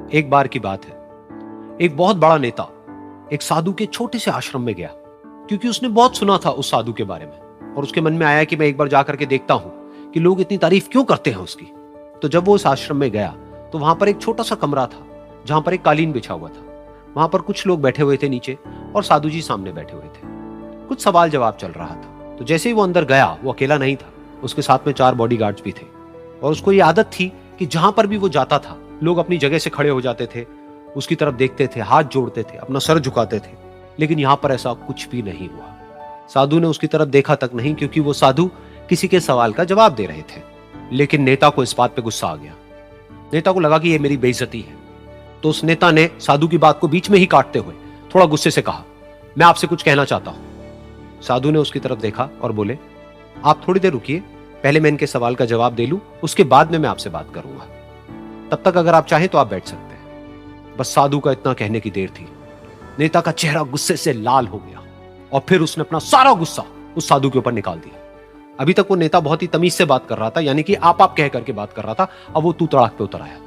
एक बार की बात है, एक बहुत बड़ा नेता एक साधु के छोटे से आश्रम में गया, क्योंकि उसने बहुत सुना था उस साधु के बारे में और उसके मन में आया कि मैं एक बार जाकर के देखता हूं कि लोग इतनी तारीफ क्यों करते हैं उसकी। तो जब वो उस आश्रम में गया तो वहां पर एक छोटा सा कमरा था जहां पर एक कालीन बिछा हुआ था। वहां पर कुछ लोग बैठे हुए थे नीचे और साधु जी सामने बैठे हुए थे। कुछ सवाल जवाब चल रहा था। तो जैसे ही वो अंदर गया, वो अकेला नहीं था, उसके साथ में 4 बॉडीगार्ड्स भी थे और उसको ये आदत थी कि जहां पर भी वो जाता था लोग अपनी जगह से खड़े हो जाते थे, उसकी तरफ देखते थे, हाथ जोड़ते थे, अपना सर झुकाते थे। लेकिन यहां पर ऐसा कुछ भी नहीं हुआ। साधु ने उसकी तरफ देखा तक नहीं, क्योंकि वो साधु किसी के सवाल का जवाब दे रहे थे। लेकिन नेता को इस बात पे गुस्सा आ गया। नेता को लगा कि ये मेरी बेइज्जती है। तो उस नेता ने साधु की बात को बीच में ही काटते हुए थोड़ा गुस्से से कहा, मैं आपसे कुछ कहना चाहता हूं। साधु ने उसकी तरफ देखा और बोले, आप थोड़ी देर रुकिए, पहले मैं इनके सवाल का जवाब दे लूं, उसके बाद में मैं आपसे बात करूंगा। तब तक अगर आप चाहें तो आप बैठ सकते हैं। बस साधु का इतना कहने की देर थी। नेता का चेहरा गुस्से से लाल हो गया और फिर उसने अपना सारा गुस्सा उस साधु के ऊपर निकाल दिया। अभी तक वो नेता बहुत ही तमीज से बात कर रहा था, यानी कि आप कह करके बात कर रहा था। अब वो तू तड़ाक पे उतर आया।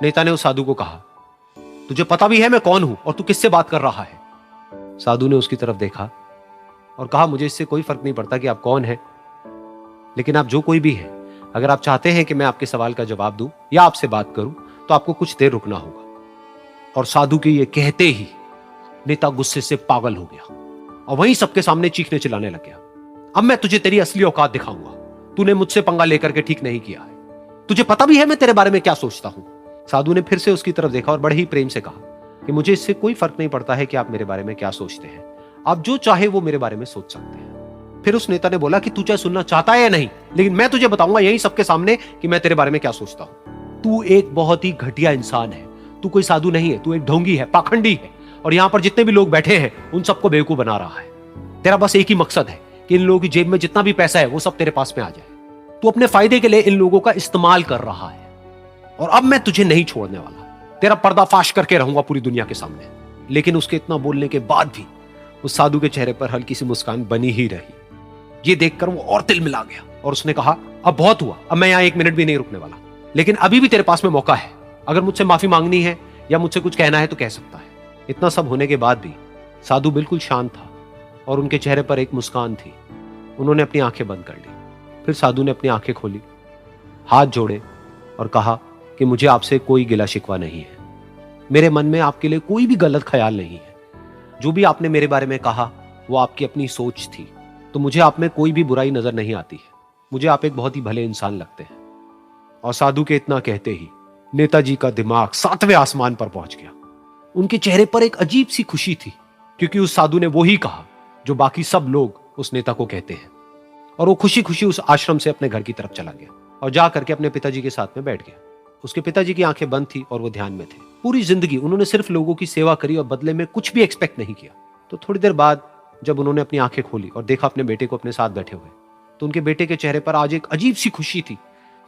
नेता ने उस साधु को कहा, तुझे पता भी है मैं कौन हूं और तू किससे बात कर रहा है? साधु ने उसकी तरफ देखा और कहा, मुझे इससे कोई फर्क नहीं पड़ता कि आप कौन हैं, लेकिन आप जो कोई भी हैं, अगर आप चाहते हैं कि मैं आपके सवाल का जवाब दूं या आपसे बात करूं तो आपको कुछ देर रुकना होगा। और साधु के ये कहते ही नेता गुस्से से पागल हो गया और वहीं सबके सामने चीखने चिल्लाने लग गया, अब मैं तुझे तेरी असली औकात दिखाऊंगा। तूने मुझसे पंगा लेकर के ठीक नहीं किया है। तुझे पता भी है मैं तेरे बारे में क्या सोचता हूं। साधु ने फिर से उसकी तरफ देखा और बड़े ही प्रेम से कहा कि मुझे इससे कोई फर्क नहीं पड़ता है कि आप मेरे बारे में क्या सोचते हैं। आप जो चाहे वो मेरे बारे में सोच सकते हैं। फिर उस नेता ने बोला कि तू चाहे सुनना चाहता है या नहीं, लेकिन मैं तुझे बताऊंगा यही सबके सामने कि मैं तेरे बारे में क्या सोचता हूं। तू एक बहुत ही घटिया इंसान है। तू कोई साधु नहीं है, तू एक ढोंगी है, पाखंडी है और यहां पर जितने भी लोग बैठे हैं उन सबको बेवकूफ बना रहा है। तेरा बस एक ही मकसद है कि इन लोगों की जेब में जितना भी पैसा है वो सब तेरे पास में आ जाए। तू अपने फायदे के लिए इन लोगों का इस्तेमाल कर रहा है और अब मैं तुझे नहीं छोड़ने वाला। तेरा पर्दाफाश करके रहूंगा पूरी दुनिया के सामने। लेकिन उसके इतना बोलने के बाद भी उस साधु के चेहरे पर हल्की सी मुस्कान बनी ही रही। ये देखकर वो और तिल मिला गया और उसने कहा, अब बहुत हुआ, अब मैं यहां 1 मिनट भी नहीं रुकने वाला। लेकिन अभी भी तेरे पास में मौका है। अगर मुझसे माफी मांगनी है या मुझसे कुछ कहना है तो कह सकता है। इतना सब होने के बाद भी साधु बिल्कुल शांत था और उनके चेहरे पर एक मुस्कान थी। उन्होंने अपनी आंखें बंद कर ली। फिर साधु ने अपनी आंखें खोली, हाथ जोड़े और कहा कि मुझे आपसे कोई गिला शिकवा नहीं है। मेरे मन में आपके लिए कोई भी गलत ख्याल नहीं है। जो भी आपने मेरे बारे में कहा वो आपकी अपनी सोच थी, तो मुझे आप में कोई भी बुराई नजर नहीं आती है। मुझे आप एक बहुत ही भले इंसान लगते हैं। और साधु के इतना कहते ही नेताजी का दिमाग 7वें आसमान पर पहुंच गया। उनके चेहरे पर एक अजीब सी खुशी थी, क्योंकि उस साधु ने वही कहा जो बाकी सब लोग उस नेता को कहते हैं। और वो खुशी खुशी उस आश्रम से अपने घर की तरफ चला गया और जा करके अपने पिताजी के साथ में बैठ गया। उसके पिताजी की आंखें बंद थी और वो ध्यान में थे। पूरी जिंदगी उन्होंने सिर्फ लोगों की सेवा करी और बदले में कुछ भी एक्सपेक्ट नहीं किया। तो थोड़ी देर बाद जब उन्होंने अपनी आंखें खोली और देखा अपने बेटे को अपने साथ बैठे हुए, तो उनके बेटे के चेहरे पर आज एक अजीब सी खुशी थी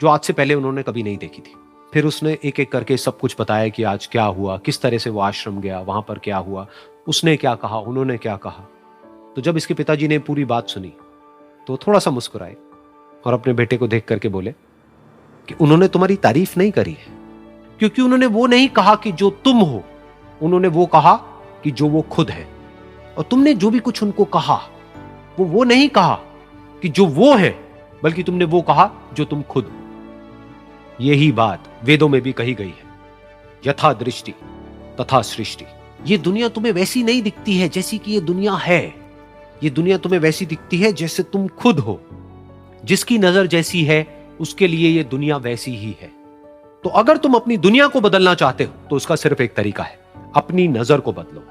जो आज से पहले उन्होंने कभी नहीं देखी थी। फिर उसने एक एक करके सब कुछ बताया कि आज क्या हुआ, किस तरह से वो आश्रम गया, वहां पर क्या हुआ, उसने क्या कहा, उन्होंने क्या कहा। तो जब इसके पिताजी ने पूरी बात सुनी तो थोड़ा सा मुस्कुराए और अपने बेटे को देख करके बोले कि उन्होंने तुम्हारी तारीफ नहीं करी है, क्योंकि उन्होंने वो नहीं कहा कि जो तुम हो, उन्होंने वो कहा कि जो वो खुद है। और तुमने जो भी कुछ उनको कहा वो नहीं कहा कि जो वो है, बल्कि तुमने वो कहा जो तुम खुद हो। यही बात वेदों में भी कही गई है, यथा दृष्टि तथा सृष्टि। ये दुनिया तुम्हें वैसी नहीं दिखती है जैसी कि ये दुनिया है। ये दुनिया तुम्हें वैसी दिखती है जैसे तुम खुद हो। जिसकी नजर जैसी है उसके लिए ये दुनिया वैसी ही है। तो अगर तुम अपनी दुनिया को बदलना चाहते हो तो उसका सिर्फ एक तरीका है, अपनी नजर को बदलो।